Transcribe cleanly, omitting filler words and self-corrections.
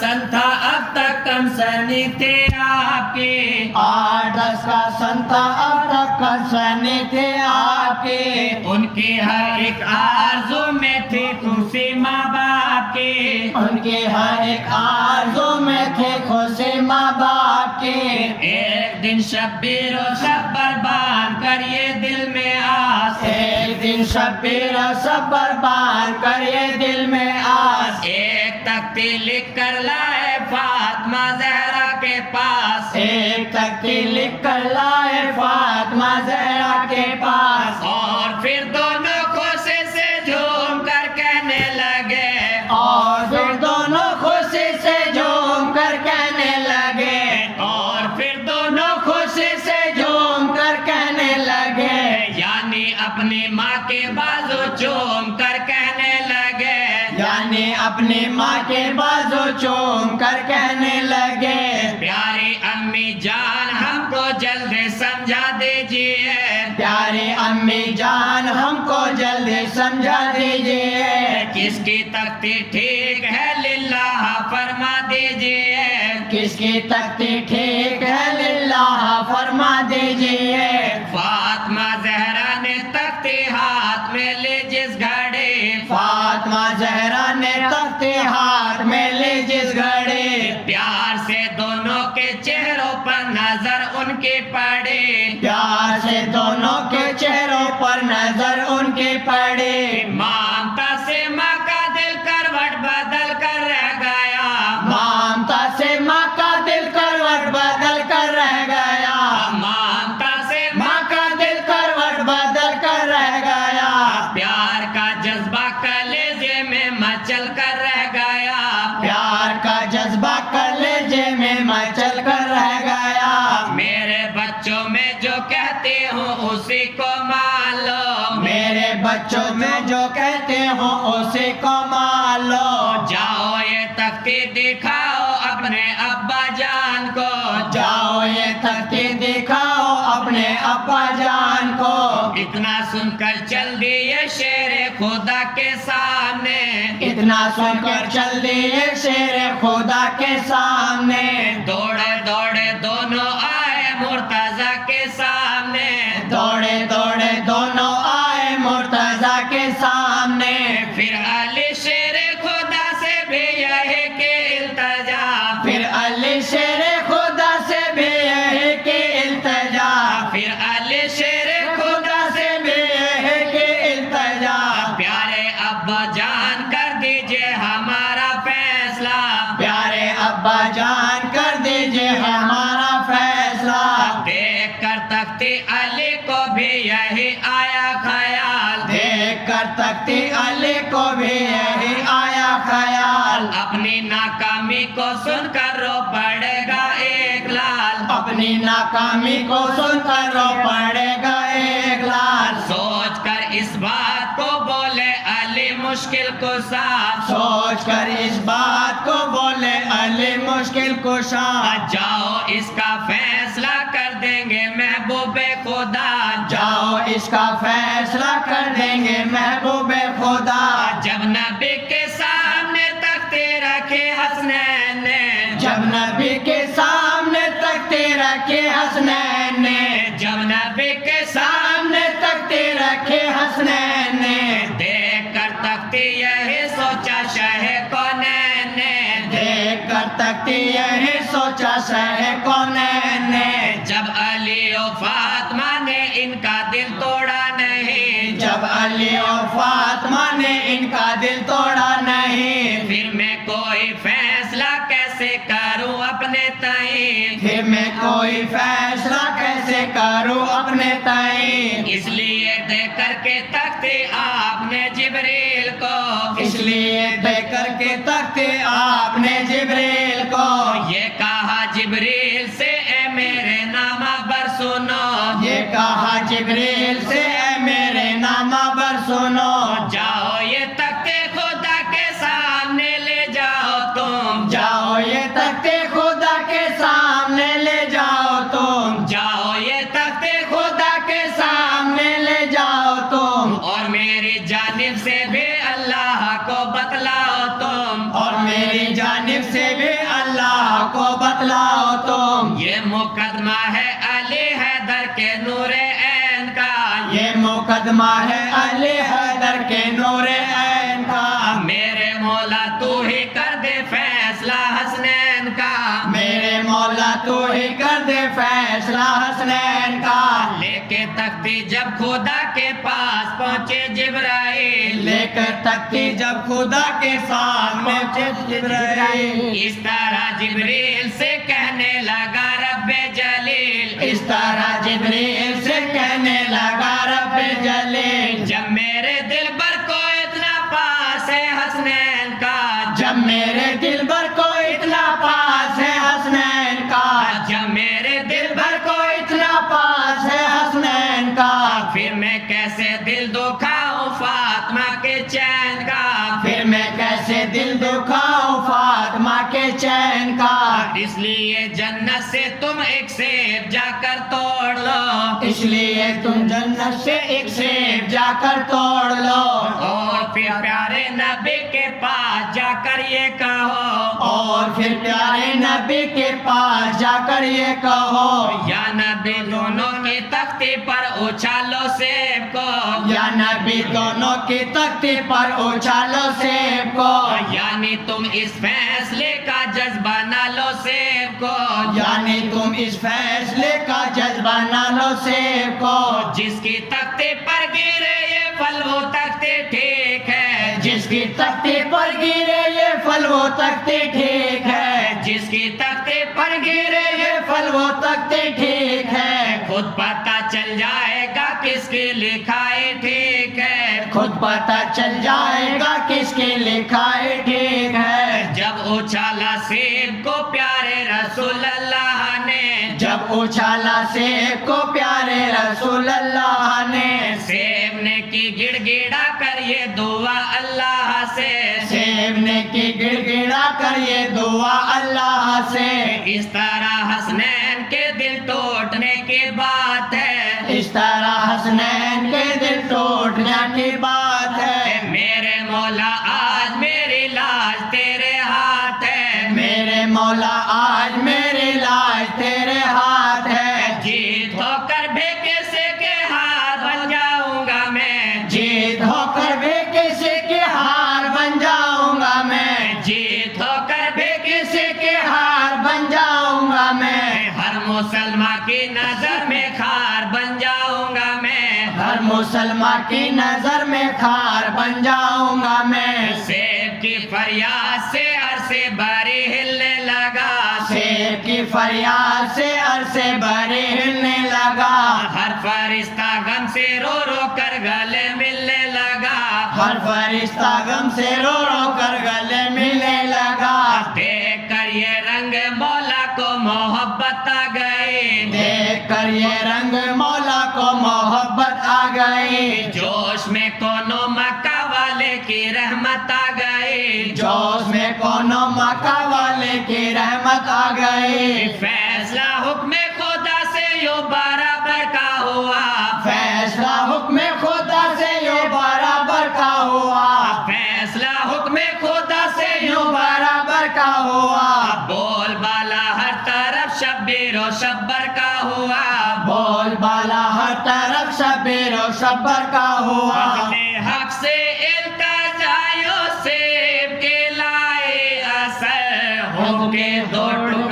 سن تھا اب تک کم سنی تھے آپ کے، 8-10 کا سن تھا اب تک کم سنی تھے آپ کے، ان کی ہر ایک آرزو میں تھی خوشی ماں باپ کے، ان کی ہر ایک آرزو میں تھے خوشی ماں باپ کے، ایک دن شبیر و صبر باندھ کر یہ دل میں آس، ایک دن شبیر و صبر باندھ کر یہ دل میں آس، ایک تختی لکھ کر لائے فاطمہ زہرا کے پاس، ایک تختی لکھ کر لائے فاطمہ زہرا کے پاس، اور پھر دونوں خوشی سے جھوم کر کہنے لگے، اور پھر دونوں خوشی سے جھوم کر کہنے لگے، اور پھر دونوں خوشی سے جھوم کر کہنے لگے، یعنی اپنی ماں کے بازو چوم کر کہنے لگے، یعنی اپنی ماں کے بازو چوم کر کہنے لگے، پیاری امی جان ہم کو جلدی سمجھا دیجیے، پیاری امی جان ہم کو جلدی سمجھا دیجیے، کس کی تختی ٹھیک ہے للہ فرما دیجیے، کس کی تختی ٹھیک ہے للہ فرما دیجیے، فاطمہ زہرا نے تختی ہاتھ میں لی جس گھڑی، فاطمہ زہرا نے تختی ہاتھ میں لی جس گھڑی، پیار سے دونوں کے چہروں پر نظر ان کی پڑی، پیار سے دونوں کے چہروں پر نظر ان کی پڑی، مامتا سے ماں کا دل کروٹ بدل کر رہ گیا، مامتا سے ماں کا دل کروٹ بدل کر رہ گیا، مامتا سے ماں کا دل کروٹ بدل کر رہ گیا، پیار کا جذبہ کلیجے میں مچل کر رہ گیا، پیار کا جذبہ کلیجے میں مچل کر رہ گیا، میرے بچوں میں جو کہتی ہوں اسی کو مان لو، میرے بچوں میں جو کہتے ہوں اسی کو مان لو، جاؤ یہ تختی دکھاؤ اپنے ابا جان کو، جاؤ یہ تختی دکھاؤ اپنے ابا جان کو، اتنا سن کر چل دیے شیر خدا کے سامنے، اتنا سن کر چل دیے شیر خدا کے سامنے، دوڑے دوڑے دونوں آئے مرتضیٰ کے سامنے، دوڑے دوڑے دونوں آئے مرتضیٰ کے سامنے، پھر علی شیر خدا سے بھی یہی کہ التجا، پھر علی شیر خدا سے بھی یہی کہ التجا، پھر علی شیر خدا سے بھی یہی کہ التجا، پیارے ابا جان کر دیجئے ہمارا فیصلہ، پیارے ابا جان کر دیجئے ہمارا فیصلہ، دیکھ کر تختی علی کو بھی یہی آیا خیال، دیکھ کر تختی علی کو بھی یہی آیا خیال، اپنی ناکامی کو سن کر رو پڑے گا ایک لال، اپنی ناکامی کو سن کر رو پڑے گا ایک لال، سوچ کر اس بات کو بولے علی مشکل کشا، سوچ کر اس بات کو بولے علی مشکل کشا، جاؤ اس کا فیصلہ کر دیں گے محبوب خدا، جاؤ اس کا فیصلہ کر دیں گے محبوب خدا، جب نبی کے سامنے تختی رکھے حسنین نے، جب نبی کے سامنے تختی رکھے حسنین نے، جب نبی کے سامنے تختی رکھے حسنین نے، دیکھ کر تختی یہی سوچا شہ کونین نے، دیکھ کر تختی یہی سوچا شہ کونین نے، جب علی و فاطمہ نے ان کا دل توڑا نہیں، جب علی اور فاطمہ نے ان کا دل توڑا نہیں، پھر میں کوئی فیصلہ کیسے کروں اپنے تئیں، پھر میں کوئی فیصلہ کیسے کروں اپنے تئیں، اس لیے دے کر کے تختی آپ نے جبریل کو، اس لیے دے کر کے تختی آپ نے جبریل کو، یہ کہا جبریل سے اے میرے نامہ بر سنو، یہ کہا جبریل سے اے میرے نامہ بر سنو، جاؤ یہ تختی خدا کے سامنے لے جاؤ تم، جاؤ یہ تختی خدا کے سامنے لے جاؤ تم، جاؤ یہ تختی خدا کے سامنے لے جاؤ تم، اور میری جانب سے بھی اللہ کو بتلاؤ تم، اور میری جانب جبریل سے بھی اللہ کو بتلاؤ تم. یہ مقدمہ ہے علی حیدر کے نور عین کا. یہ مقدمہ ہے علی حیدر کے نور عین کا. میرے مولا تو ہی کر دے فیصلہ حسنین کا. میرے مولا تو ہی کر دے فیصلہ حسنین کا. لے کے تختی جب خدا کے پاس پہنچے جبرائیل. لے کر تختی جب خدا کے ساتھ پہنچے جبرائیل. اس طرح جبریل سے کہنے لگا رب جلیل. اس طرح جبریل سے کہنے لگا رب جلیل. جب میرے دل بر کو اتنا پاس ہے حسنین کا. جب میرے دل بر کو اتنا پاس ہے حسنین کا. جب میرے دل بر کو اتنا پاس ہے حسنین کا. پھر میں کیسے دل دکھاؤں فاطمہ کے چین کا. پھر میں کیسے دل دکھاؤں فاطمہ کے چین کا. اس لیے جنت سے تم ایک سیب جا کر توڑ لو. اس لیے تم جنت سے ایک سیب جا کر توڑ لو. اور پھر پیارے نبی کے پاس جا کر یہ کہو. اور پھر پیارے نبی کے پاس جا کر یہ کہو. یا نبی دونوں کی تختی پر اچھالو سیب کو. یا نبی دونوں کی تختی پر اچھالو سیب کو. یعنی تم اس فیصلے کا جذبہ نہ لو سیب کو. یعنی تم اس فیصلے کا جذبہ نہ لو سیب کو. جس کی تختی پر گرے یہ پھل وہ تختی ٹھیک ہے. جس کی تختی پر گرے یہ پھل وہ تختی ٹھیک ہے. جس کی تختی پر گرے یہ پھل وہ تختی ٹھیک ہے. خود پتہ چل جائے گا کس کی لکھائی ٹھیک ہے. خود پتہ چل جائے گا کس کی لکھائی ٹھیک ہے. جب اچھالا سیب کو پیارے رسول اللہ نے. جب اچھالا سیب کو پیارے رسول اللہ نے. سیب نے کی گڑ گڑا کر یہ دعا اللہ سے. سیب نے کی گڑ گڑا کر یہ دعا اللہ سے. اس طرح حسنین کے دل ٹوٹنے کی بات ہے. اس طرح حسنین کے دل ٹوٹنے کی بات ہے. میرے مولا آج میری لاج تیرے ہاتھ ہے. میرے مولا آج میری لاج تیرے ہاتھ ہے. جیت ہو کر بھی کسی کے ہاتھ بن جاؤں گا میں. جیت ہو کر بھی کسی کے ہار بن جاؤں گا میں. جیت ہو کر بھی کسی کے ہار بن جاؤں گا میں. ہر مسلمان کی نظر میں خار بن جاؤں گا میں. ہر مسلمان کی نظر میں خار بن جاؤں گا میں. سیب کی فریاد سے عرصے بری ہلنے لگا. سیب کی فریاد سے عرصے بری ہلنے لگا. ہر فرشتہ غم سے رو رو کر گلے ملنے لگا. ہر فرشتہ غم سے رو رو کر گلے ملنے لگا. دیکھ کر یہ رنگ مولا کو محبت آ گئی. دیکھ کر یہ رنگ مولا کو محبت آ گئی. جوش میں کونوں مکہ والے کی رحمت آ گئی. جوش میں کونوں مکہ والے کی رحمت آ گئی. فیصلہ حکم خدا سے یوں برابر کا ہوا. فیصلہ حکم خدا سے یوں برابر کا ہوا. فیصلہ حکم خدا سے یوں برابر کا ہوا. بول بالا ہر طرف شبیر و شبر کا ہوا. بول بالا ہر طرف شبیر و شبر کا ہوا. اہل حق سے التجائیوں سے کے لائے اثر ہو کے دو ٹکڑے